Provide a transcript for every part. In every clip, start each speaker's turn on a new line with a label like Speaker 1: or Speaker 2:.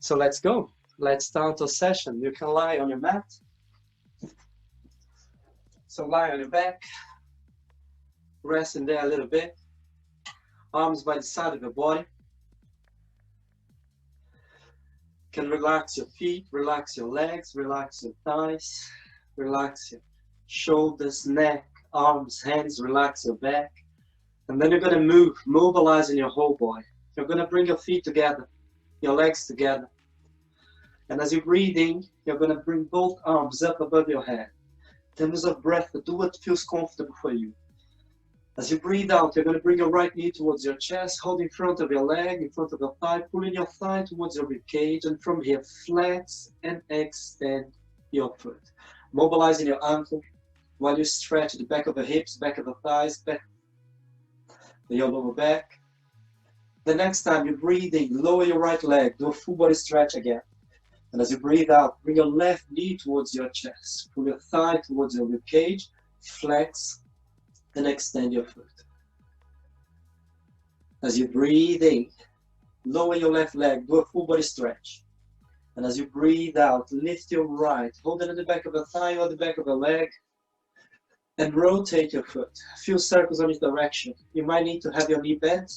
Speaker 1: So let's go. Let's start our session. You can lie on your mat. So lie on your back, rest in there a little bit. Arms by the side of your body. You can relax your feet, relax your legs, relax your thighs, relax your shoulders, neck, arms, hands, relax your back. And then you're going to move, mobilizing your whole body. You're going to bring your feet together, your legs together. And as you breathe in, you're going to bring both arms up above your head. In terms of breath, do what feels comfortable for you. As you breathe out, you're going to bring your right knee towards your chest, hold in front of your leg, in front of your thigh, pulling your thigh towards your rib cage, and from here, flex and extend your foot. Mobilizing your ankle while you stretch the back of the hips, back of the thighs, back your lower back. The next time you breathe in, lower your right leg, do a full body stretch again. And as you breathe out, bring your left knee towards your chest, pull your thigh towards your rib cage, flex and extend your foot. As you breathe in, lower your left leg, do a full body stretch. And as you breathe out, lift your right, hold it at the back of the thigh or the back of the leg, and rotate your foot. A few circles on each direction. You might need to have your knee bent.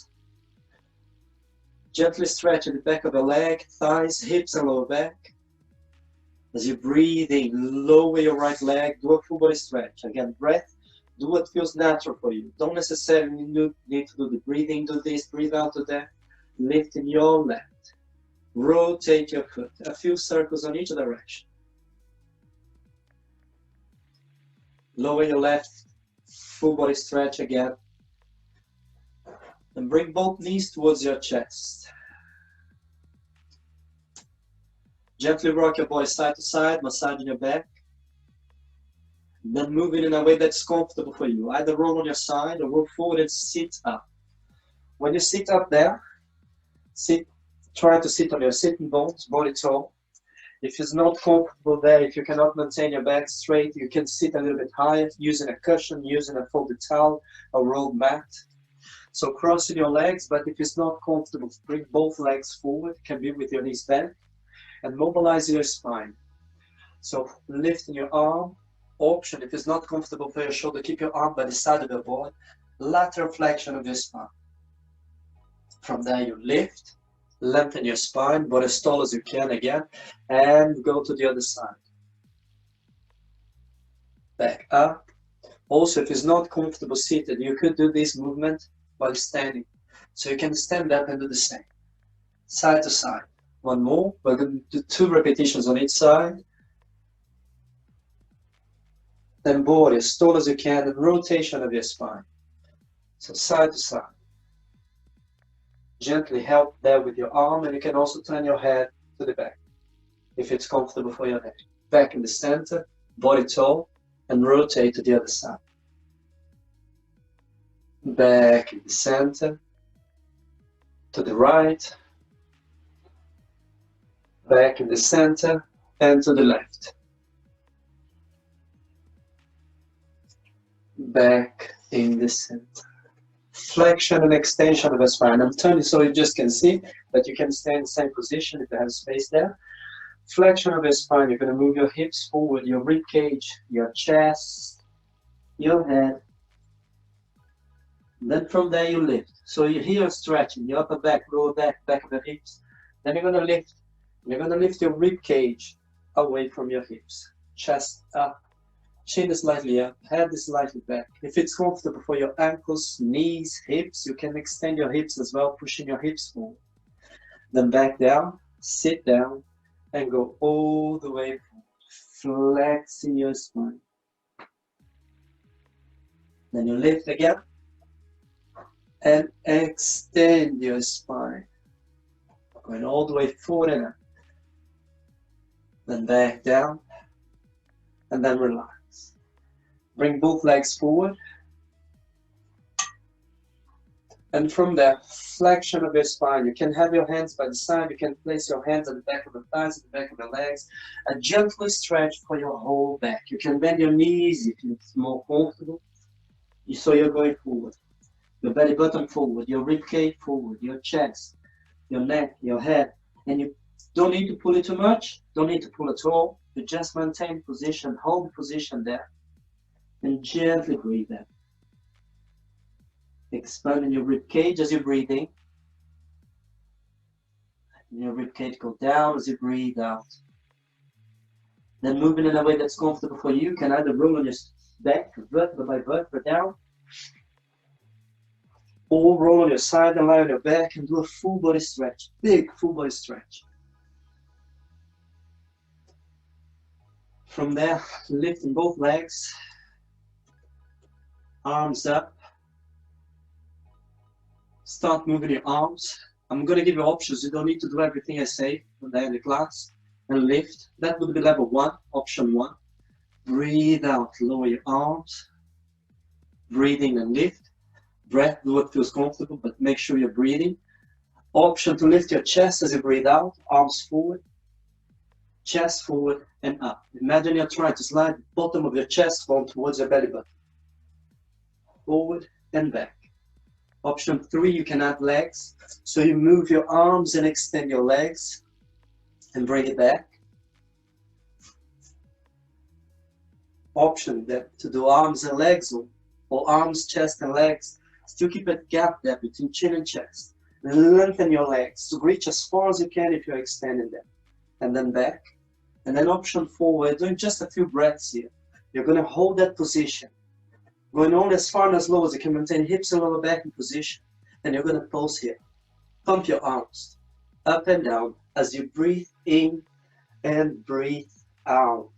Speaker 1: Gently stretch at the back of the leg, thighs, hips, and lower back. As you breathe in, lower your right leg, do a full body stretch. Again, breath, do what feels natural for you. Don't necessarily need to do the breathing, do this, breathe out to that. Lifting your left. Rotate your foot. A few circles on each direction. Lower your left, full body stretch again. And bring both knees towards your chest. Gently rock your body side to side, massaging your back. And then move it in a way that's comfortable for you. Either roll on your side or roll forward and sit up. When you sit up there, try to sit on your sitting bones, body tall. If it's not comfortable there, if you cannot maintain your back straight, you can sit a little bit higher using a cushion, using a folded towel or rolled mat. So crossing your legs, but if it's not comfortable, bring both legs forward, can be with your knees bent, and mobilize your spine. So lifting your arm, option, if it's not comfortable for your shoulder, keep your arm by the side of your body, lateral flexion of your spine. From there you lift, lengthen your spine, but as tall as you can again, and go to the other side. Back up. Also, if it's not comfortable seated, you could do this movement while standing. So you can stand up and do the same. Side to side. One more. We're going to do 2 repetitions on each side. Then body as tall as you can and rotation of your spine. So side to side. Gently help there with your arm, and you can also turn your head to the back if it's comfortable for your head. Back in the center, body tall, and rotate to the other side. Back in the center, to the right, back in the center, and to the left. Back in the center. Flexion and extension of the spine. I'm turning so you just can see that you can stay in the same position if you have space there. Flexion of the spine, you're going to move your hips forward, your rib cage, your chest, your head. Then from there you lift. So you're here stretching, your upper back, lower back, back of the hips. Then you're going to lift. You're going to lift your rib cage away from your hips. Chest up, chin is slightly up, head is slightly back. If it's comfortable for your ankles, knees, hips, you can extend your hips as well, pushing your hips forward. Then back down, sit down, and go all the way forward, flexing your spine. Then you lift again. And extend your spine. Going all the way forward and up. Then back down. And then relax. Bring both legs forward. And from there, flexion of your spine. You can have your hands by the side. You can place your hands at the back of the thighs, at the back of the legs. And gently stretch for your whole back. You can bend your knees if it's more comfortable. So you're going forward. Your belly button forward, your rib cage forward, your chest, your neck, your head, and you Don't need to pull it too much, don't need to pull at all. You just maintain position, hold the position there, and gently breathe in. Expanding your rib cage as you're breathing. And your rib cage go down as you breathe out. Then moving in a way that's comfortable for you. You can either roll on your back, vertebra by vertebra down, or roll on your side and lie on your back and do a full body stretch, big full body stretch. From there, lifting both legs, arms up. Start moving your arms. I'm going to give you options. You don't need to do everything I say there in the class. And lift. That would be level 1, option 1. Breathe out, lower your arms. Breathe in and lift. Breath, do what feels comfortable, but make sure you're breathing. Option to lift your chest as you breathe out, arms forward, chest forward and up. Imagine you're trying to slide the bottom of your chest bone towards your belly button. Forward and back. Option 3, you can add legs. So you move your arms and extend your legs and bring it back. Option to do arms and legs, or arms, chest and legs. Still keep a gap there between chin and chest. And lengthen your legs to reach as far as you can if you're extending them. And then back. And then option 4, we're doing just a few breaths here. You're going to hold that position. Going only as far and as low as you can, maintain hips and lower back in position. And you're going to pulse here. Pump your arms up and down as you breathe in and breathe out.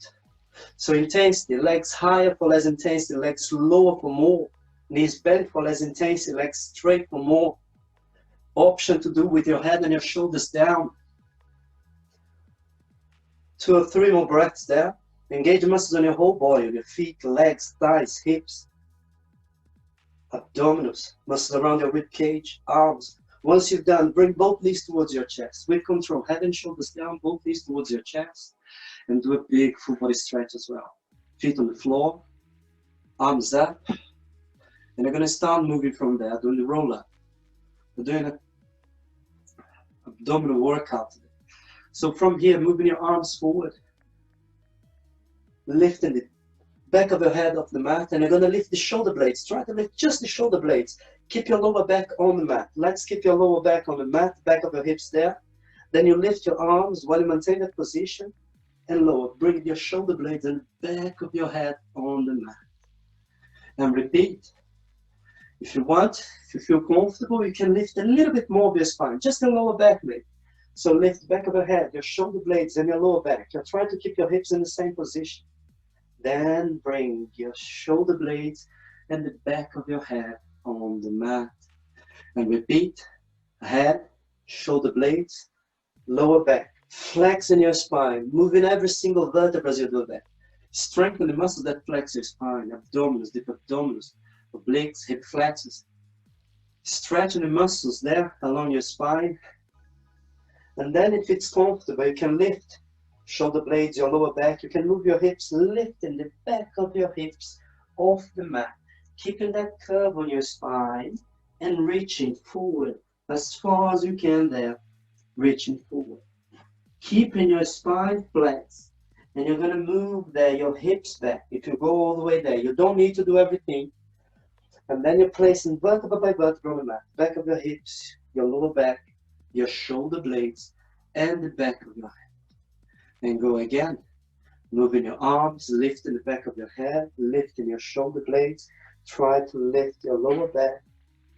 Speaker 1: So intensity, legs higher for less intensity, legs lower for more. Knees bent for less intensity, legs straight for more. Option to do with your head and your shoulders down. 2 or 3 more breaths there. Engage the muscles on your whole body, on your feet, legs, thighs, hips, abdominals, muscles around your rib cage, arms. Once you've done, bring both knees towards your chest. With control, head and shoulders down, both knees towards your chest. And do a big full body stretch as well. Feet on the floor, arms up. And you're going to start moving from there, doing the roll up. We're doing an abdominal workout today. So from here, moving your arms forward, lifting the back of your head off the mat, and you're going to lift the shoulder blades. Try to lift just the shoulder blades. Keep your lower back on the mat. Let's keep your lower back on the mat, back of your hips there. Then you lift your arms while you maintain that position and lower. Bring your shoulder blades and back of your head on the mat. And repeat. If you want, if you feel comfortable, you can lift a little bit more of your spine, just the lower back leg. So lift the back of your head, your shoulder blades, and your lower back. You're trying to keep your hips in the same position. Then bring your shoulder blades and the back of your head on the mat. And repeat, head, shoulder blades, lower back. Flexing your spine, moving every single vertebra as you do that. Strengthen the muscles that flex your spine, abdominals, deep abdominals, obliques, hip flexors. Stretching the muscles there along your spine. And then if it's comfortable, you can lift shoulder blades, your lower back. You can move your hips, lifting the back of your hips off the mat. Keeping that curve on your spine and reaching forward as far as you can there. Reaching forward. Keeping your spine flexed. And you're going to move there, your hips back. If you go all the way there, you don't need to do everything. And then you're placing vertebra by vertebra on the mat. Back of your hips, your lower back, your shoulder blades, and the back of your head. And go again. Moving your arms, lifting the back of your head, lifting your shoulder blades. Try to lift your lower back,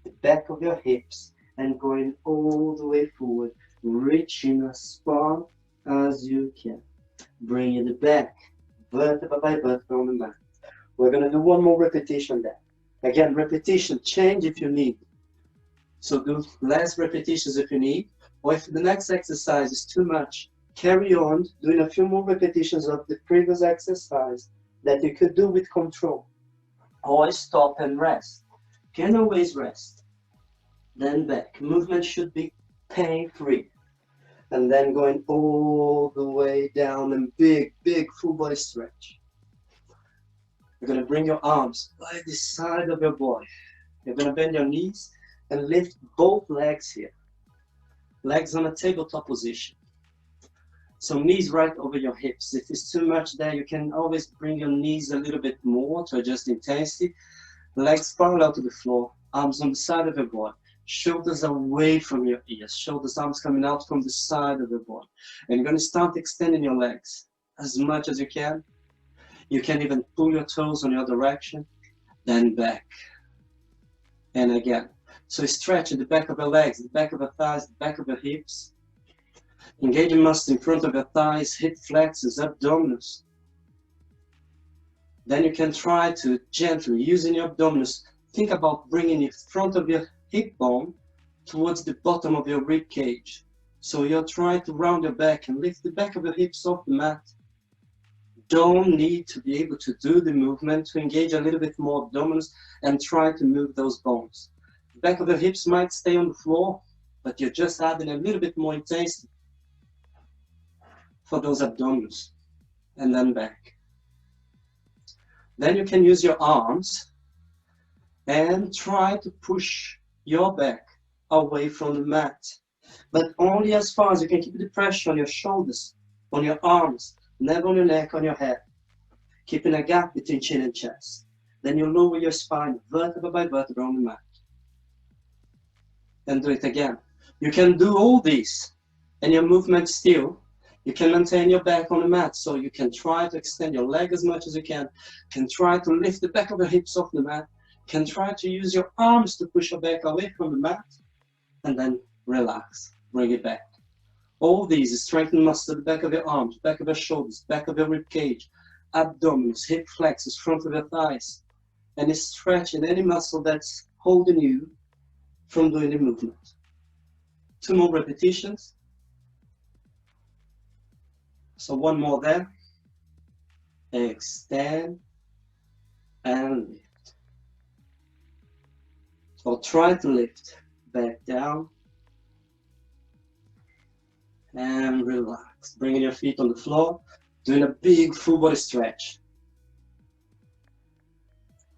Speaker 1: the back of your hips, and going all the way forward, reaching as far as you can. Bringing it back, vertebra by vertebra on the mat. We're going to do one more repetition there. Again, repetition, change if you need. So do less repetitions if you need, or if the next exercise is too much, carry on doing a few more repetitions of the previous exercise that you could do with control. Always stop and rest. Can always rest. Then back. Movement should be pain-free. And then going all the way down and big full body stretch. You're going to bring your arms by the side of your body. You're going to bend your knees and lift both legs here. Legs on a tabletop position. So knees right over your hips. If it's too much there, you can always bring your knees a little bit more to adjust intensity. Legs parallel to the floor, arms on the side of your body, shoulders away from your ears, shoulders, arms coming out from the side of the body. And you're going to start extending your legs as much as you can. You can even pull your toes on your direction, then back. And again. So stretch at the back of your legs, the back of your thighs, the back of your hips. Engage your muscles in front of your thighs, hip flexors, abdominals. Then you can try to gently, using your abdominals, think about bringing the front of your hip bone towards the bottom of your rib cage. So you're trying to round your back and lift the back of your hips off the mat. Don't need to be able to do the movement to engage a little bit more abdominals and try to move those bones. The back of your hips might stay on the floor, but you're just adding a little bit more intensity for those abdominals, and then back. Then you can use your arms and try to push your back away from the mat, but only as far as you can. Keep the pressure on your shoulders, on your arms, never on your neck, on your head, keeping a gap between chin and chest. Then you lower your spine vertebra by vertebra on the mat. Then do it again. You can do all these and your movement still. You can maintain your back on the mat, so you can try to extend your leg as much as you can try to lift the back of your hips off the mat, can try to use your arms to push your back away from the mat, and then relax, bring it back. All these strengthen muscles at the back of your arms, back of your shoulders, back of your rib cage, abdominals, hip flexors, front of your thighs, and stretching any muscle that's holding you from doing the movement. 2 more repetitions. So one more there. Extend and lift. Or try to lift back down and relax. Bringing your feet on the floor, doing a big full body stretch.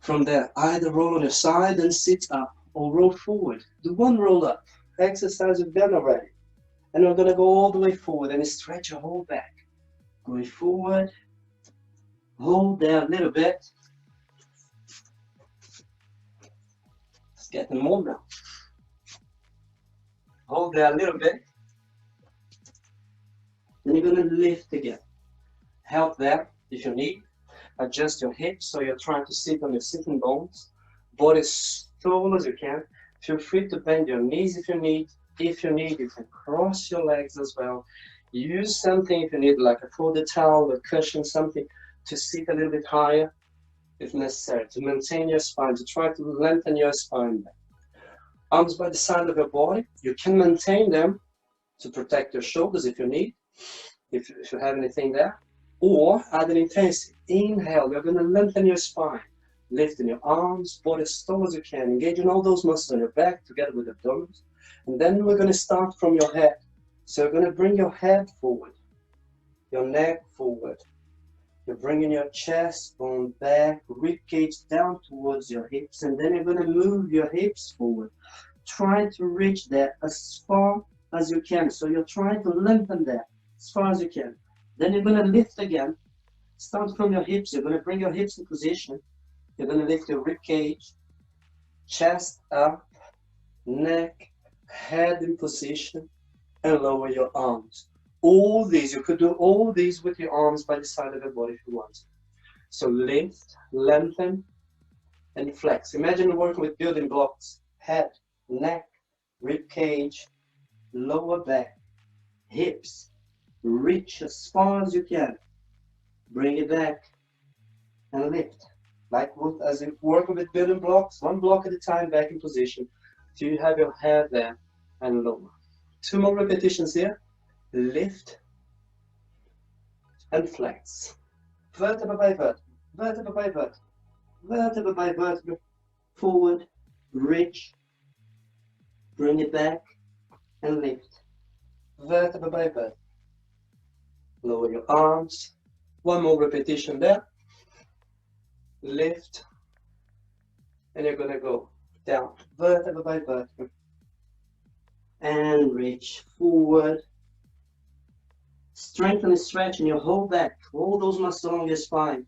Speaker 1: From there, either roll on your side and sit up or roll forward. Do one roll up. Exercise you've done already. And we're going to go all the way forward and stretch your whole back. Going forward, hold there a little bit. Let's get them more now. Hold there a little bit. Then you're going to lift again. Help there if you need. Adjust your hips so you're trying to sit on your sitting bones. Body as tall as you can. Feel free to bend your knees if you need. If you need, you can cross your legs as well. Use something if you need, like a folded towel, a cushion, something to sit a little bit higher if necessary, to maintain your spine, to try to lengthen your spine back. Arms by the side of your body. You can maintain them to protect your shoulders if you need, if you have anything there. Or add an intensity. Inhale, you're going to lengthen your spine. Lifting your arms, body as tall as you can, engaging all those muscles on your back together with abdominals. And then we're going to start from your head. So you're going to bring your head forward, your neck forward. You're bringing your chest bone back, rib cage down towards your hips, and then you're going to move your hips forward. Trying to reach there as far as you can. So you're trying to lengthen there as far as you can. Then you're going to lift again. Start from your hips. You're going to bring your hips in position. You're going to lift your rib cage, chest up, neck, head in position, and lower your arms. All these, you could do all these with your arms by the side of your body if you want. So lift, lengthen, and flex. Imagine working with building blocks. Head, neck, rib cage, lower back, hips. Reach as far as you can. Bring it back and lift. Like as you work with building blocks, 1 block at a time, back in position. So you have your head there and lower. 2 more repetitions here. Lift and flex. Vertebra by vertebra, vertebra by vertebra, vertebra by vertebra. Forward, reach, bring it back and lift. Vertebra by vertebra. Lower your arms. 1 more repetition there. Lift. And you're going to go down, vertebra by vertebra. And reach forward. Strengthen and stretch in your whole back, all those muscles along your spine.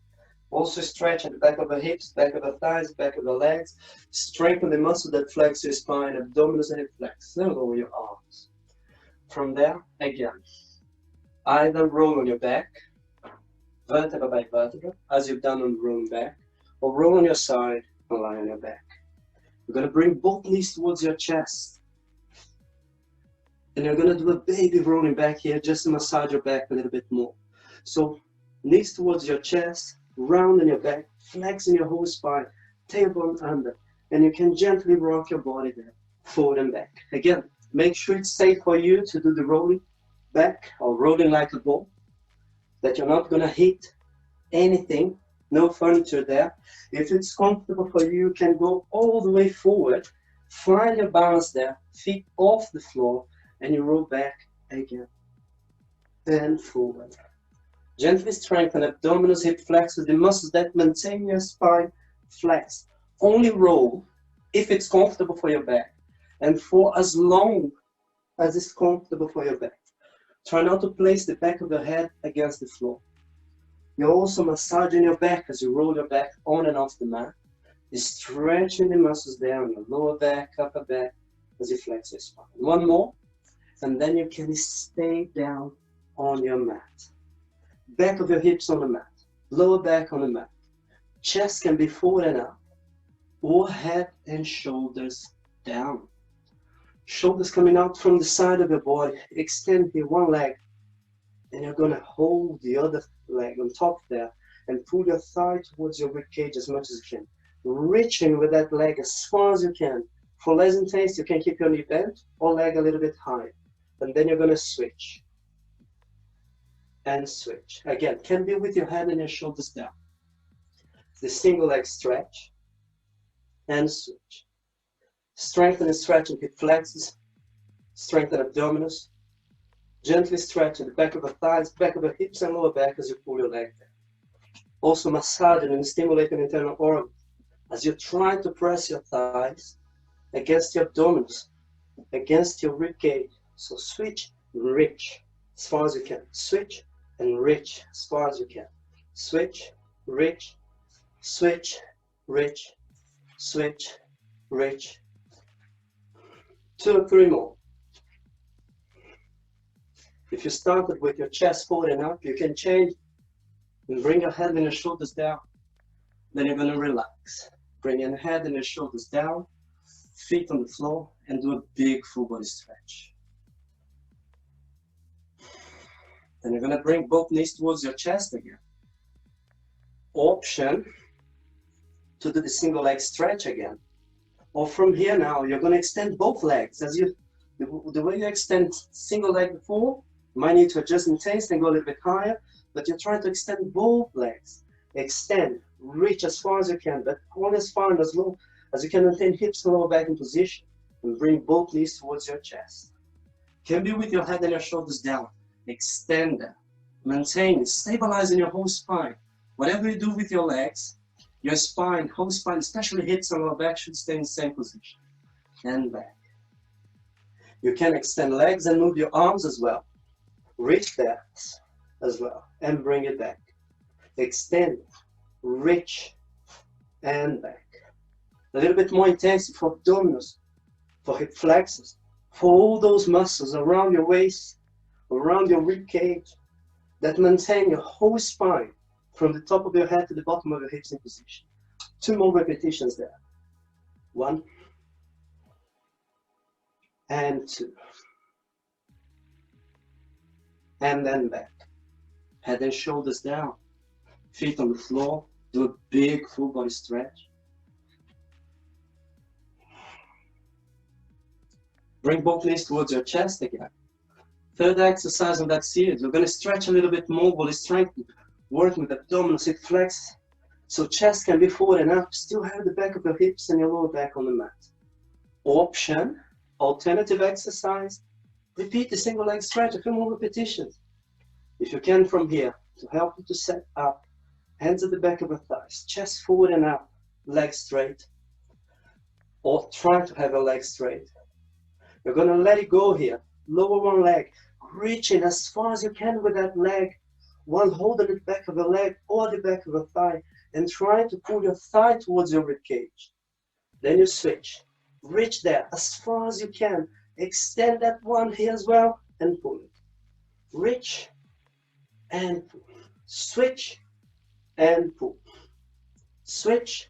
Speaker 1: Also stretch at the back of the hips, back of the thighs, back of the legs. Strengthen the muscle that flex your spine, abdominals and hip flex. Then lower your arms. From there, again, either roll on your back, vertebra by vertebra, as you've done on the rolling back, or roll on your side and lie on your back. You're going to bring both knees towards your chest. And you're going to do a baby rolling back here just to massage your back a little bit more. So knees towards your chest, round in your back, flexing your whole spine, tailbone under. And you can gently rock your body there, forward and back. Again, make sure it's safe for you to do the rolling back or rolling like a ball, that you're not going to hit anything, no furniture there. If it's comfortable for you, you can go all the way forward, find your balance there, feet off the floor, and you roll back again and forward. Gently strengthen abdominals, hip flexors, the muscles that maintain your spine flexed. Only roll if it's comfortable for your back and for as long as it's comfortable for your back. Try not to place the back of your head against the floor. You're also massaging your back as you roll your back on and off the mat. You're stretching the muscles there on your lower back, upper back as you flex your spine. One more, and then you can stay down on your mat. Back of your hips on the mat, lower back on the mat. Chest can be forward and up, or head and shoulders down. Shoulders coming out from the side of your body. Extend here one leg, and you're going to hold the other leg on top there and pull your thigh towards your ribcage as much as you can. Reaching with that leg as far as you can. For less intense, you can keep your knee bent or leg a little bit higher. And then you're going to switch. And switch. Again, can be with your head and your shoulders down. The single leg stretch and switch. Strengthen and stretch and hip flexors. Strengthen abdominals. Gently stretch at the back of the thighs, back of the hips and lower back as you pull your leg down. Also massaging and stimulating internal organs as you try to press your thighs against your abdominals, against your rib cage. So switch, reach as far as you can. Switch and reach as far as you can. Switch, reach, switch, reach, switch, reach. 2 or 3 more. If you started with your chest forward and up, you can change and bring your head and your shoulders down. Then you're going to relax. Bring your head and your shoulders down, feet on the floor, and do a big full body stretch. Then you're going to bring both knees towards your chest again. Option to do the single leg stretch again. Or from here now, you're going to extend both legs. The way you extend single leg before, you might need to adjust intense and go a little bit higher, but you're trying to extend both legs. Extend, reach as far as you can, but only as far and as low as you can maintain hips and lower back in position. And bring both knees towards your chest. Can be with your head and your shoulders down. Extend them. Maintain, stabilizing your whole spine. Whatever you do with your legs, your spine, whole spine, especially hips and lower back, should stay in the same position. And back. You can extend legs and move your arms as well. Reach there as well and bring it back. Extend, reach, and back. A little bit more intensity for abdominals, for hip flexors, for all those muscles around your waist, around your rib cage that maintain your whole spine from the top of your head to the bottom of your hips in position. 2 more repetitions there. 1 and 2. And then back. Head and shoulders down. Feet on the floor. Do a big full body stretch. Bring both knees towards your chest again. Third exercise on that series. We're going to stretch a little bit more body strength. Working with abdominals, hip flex. So chest can be forward and up. Still have the back of your hips and your lower back on the mat. Option. Alternative exercise. Repeat the single leg stretch, a few more repetitions. If you can from here, to help you to set up, hands at the back of your thighs, chest forward and up, legs straight, or try to have a leg straight. You're going to let it go here, lower one leg, reaching as far as you can with that leg, while holding the back of the leg or the back of the thigh, and trying to pull your thigh towards your rib cage. Then you switch. Reach there as far as you can. Extend that one here as well and pull it. Reach and pull. Switch and pull. Switch,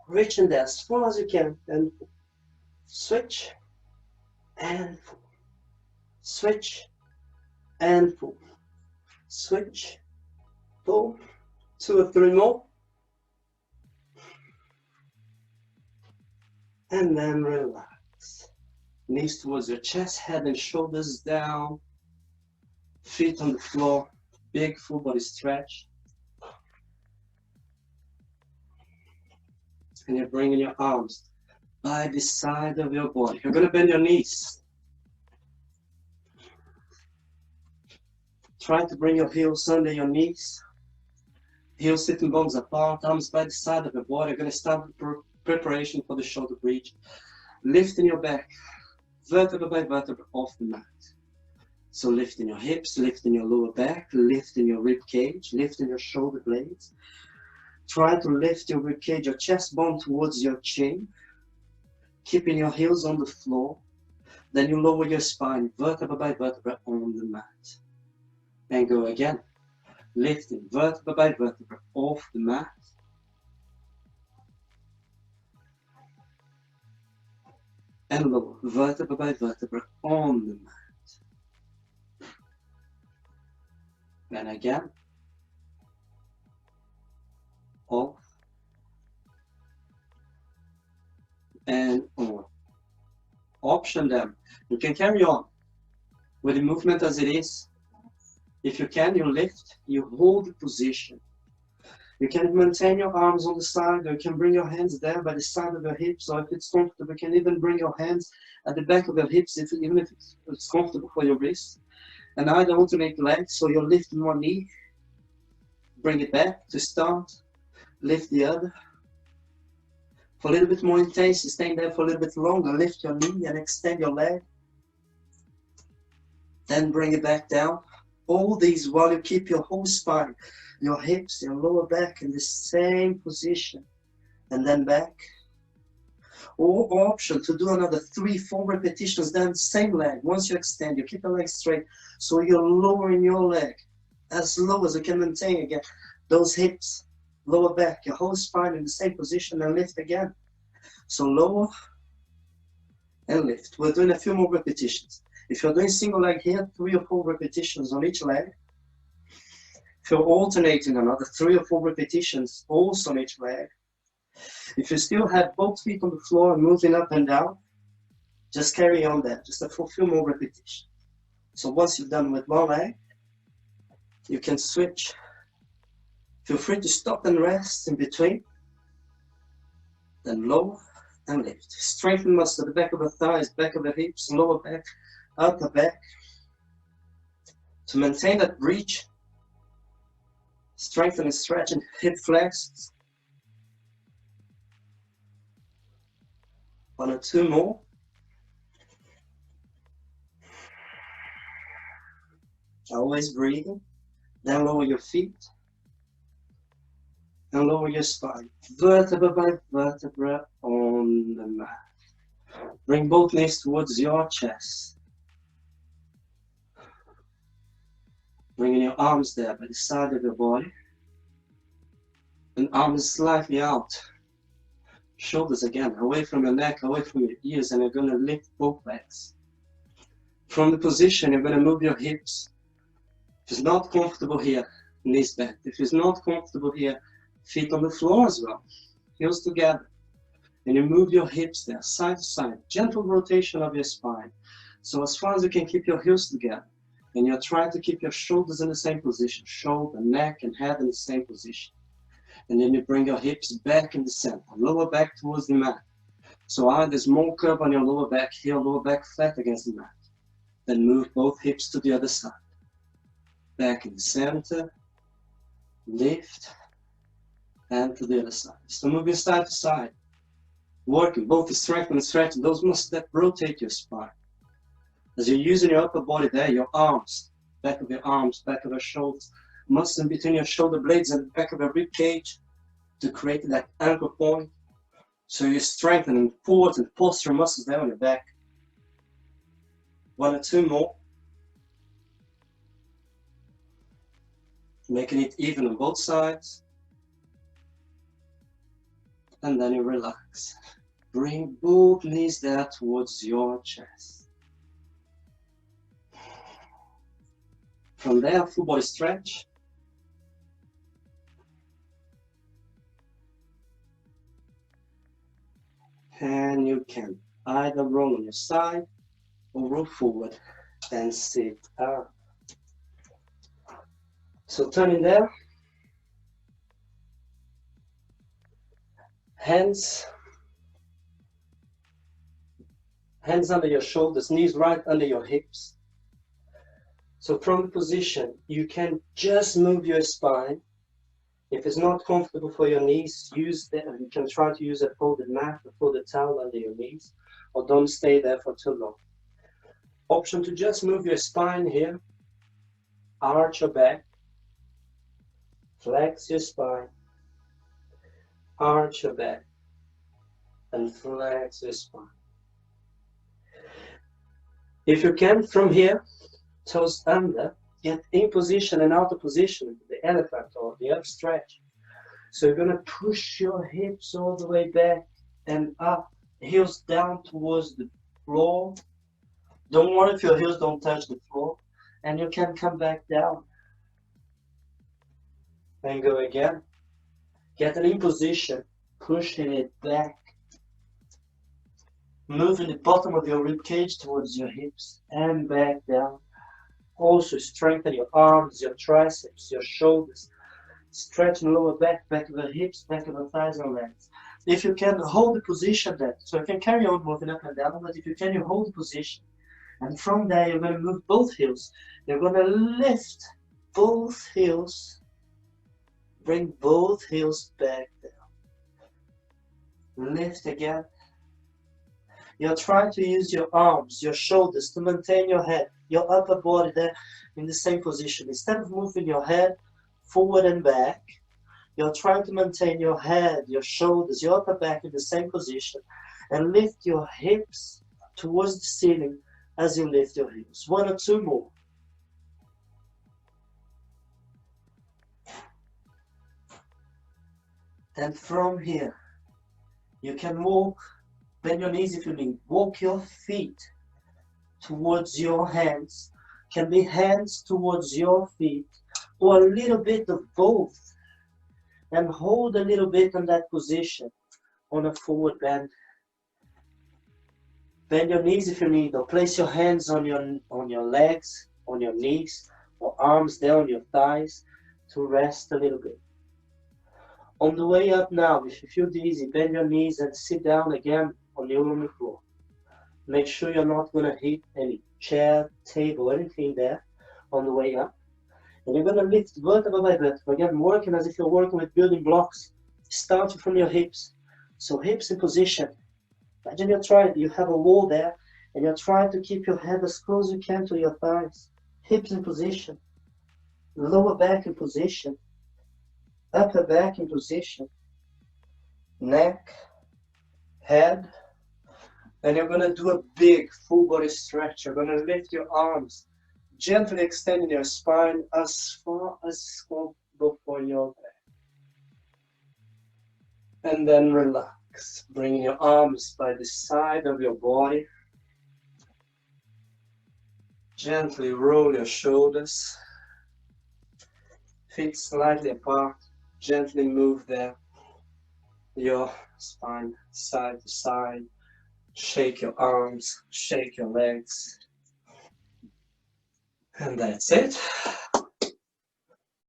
Speaker 1: reaching there as far as you can and pull. Switch and pull. Switch and pull. Switch, pull. 2 or 3 more. And then relax. Knees towards your chest, head and shoulders down. Feet on the floor. Big full body stretch. And you're bringing your arms by the side of your body. You're going to bend your knees. Try to bring your heels under your knees. Heels, sitting bones apart, arms by the side of your body. You're going to start the preparation for the shoulder bridge. Lifting your back, vertebra by vertebra off the mat. So lifting your hips, lifting your lower back, lifting your rib cage, lifting your shoulder blades. Try to lift your rib cage, your chest bone towards your chin. Keeping your heels on the floor. Then you lower your spine, vertebra by vertebra on the mat. And go again. Lifting vertebra by vertebra off the mat. And lower vertebra by vertebra on the mat. And again. Off. And on. Option them. You can carry on with the movement as it is. If you can, you lift, you hold the position. You can maintain your arms on the side, or you can bring your hands there by the side of your hips, or if it's comfortable, you can even bring your hands at the back of your hips, even if it's comfortable for your wrists. And either alternate legs, so you're lifting one knee, bring it back to start, lift the other. For a little bit more intense, staying there for a little bit longer, lift your knee and extend your leg. Then bring it back down. All these while you keep your whole spine, your hips, your lower back in the same position. And then back. Or option to do another 3-4 repetitions, then same leg. Once you extend, you keep the leg straight. So you're lowering your leg as low as you can maintain again. Those hips, lower back, your whole spine in the same position, and lift again. So lower and lift. We're doing a few more repetitions. If you're doing single leg here, 3 or 4 repetitions on each leg. If you're alternating another 3 or 4 repetitions also on each leg. If you still have both feet on the floor and moving up and down, just carry on there, just a few more repetitions. So once you're done with one leg, you can switch. Feel free to stop and rest in between. Then lower and lift. Strengthen muscle at the back of the thighs, back of the hips, lower back, upper back. To maintain that reach, strengthen and stretch and hip flex. 1 or 2 more. Always breathing. Then lower your feet. And lower your spine. Vertebra by vertebra on the mat. Bring both knees towards your chest. Bringing your arms there by the side of your body. And arms slightly out. Shoulders again, away from your neck, away from your ears, and you're going to lift both legs. From the position, you're going to move your hips. If it's not comfortable here, knees back. If it's not comfortable here, feet on the floor as well. Heels together. And you move your hips there, side to side. Gentle rotation of your spine. So as far as you can keep your heels together. And you're trying to keep your shoulders in the same position. Shoulder, neck, and head in the same position. And then you bring your hips back in the center, lower back towards the mat. So there's more curve on your lower back here, lower back flat against the mat. Then move both hips to the other side. Back in the center, lift, and to the other side. So moving side to side, working both the strength and stretch, those muscles that rotate your spine. As you're using your upper body there, your arms, back of your arms, back of your shoulders, muscle in between your shoulder blades and back of your rib cage to create that anchor point. So you're strengthening forward and posture muscles there on your back. 1 or 2 more. Making it even on both sides. And then you relax. Bring both knees there towards your chest. From there, full body stretch. And you can either roll on your side or roll forward and sit up. So turning there, hands under your shoulders, knees right under your hips. So from the position, you can just move your spine. If it's not comfortable for your knees, you can try to use a folded mat or folded towel under your knees, or don't stay there for too long. Option to just move your spine here, arch your back, flex your spine, arch your back, and flex your spine. If you can, from here, toes under, get in position and out of position, the elephant or the up stretch. So you're going to push your hips all the way back and up, heels down towards the floor. Don't worry if your heels don't touch the floor, and you can come back down and go again. Get in position, pushing it back, moving the bottom of your rib cage towards your hips and back down. Also strengthen your arms, your triceps, your shoulders. Stretching lower back, back of the hips, back of the thighs and legs. If you can, hold the position there. So you can carry on moving up and down, but if you can, you hold the position. And from there, you're going to move both heels. You're going to lift both heels. Bring both heels back down. Lift again. You're trying to use your arms, your shoulders to maintain your head, your upper body there in the same position. Instead of moving your head forward and back, you're trying to maintain your head, your shoulders, your upper back in the same position, and lift your hips towards the ceiling as you lift your heels. 1 or 2 more. And from here, you can walk, bend your knees if you need. Walk your feet towards your hands. Can be hands towards your feet, or a little bit of both. And hold a little bit on that position on a forward bend. Bend your knees if you need, or place your hands on your legs, on your knees, or arms down on your thighs to rest a little bit. On the way up now, if you feel dizzy, bend your knees and sit down again on the floor. Make sure you're not going to hit any chair, table, anything there on the way up. And you're going to lift vertebra by vertebra, again working as if you're working with building blocks, starting from your hips. So hips in position. Imagine you have a wall there, and you're trying to keep your head as close as you can to your thighs. Hips in position. Lower back in position. Upper back in position. Neck, head. And you're going to do a big full body stretch. You're going to lift your arms, gently extending your spine as far as comfortable for your back. And then relax. Bringing your arms by the side of your body. Gently roll your shoulders. Feet slightly apart. Gently move your spine side to side. Shake your arms, shake your legs. And that's it.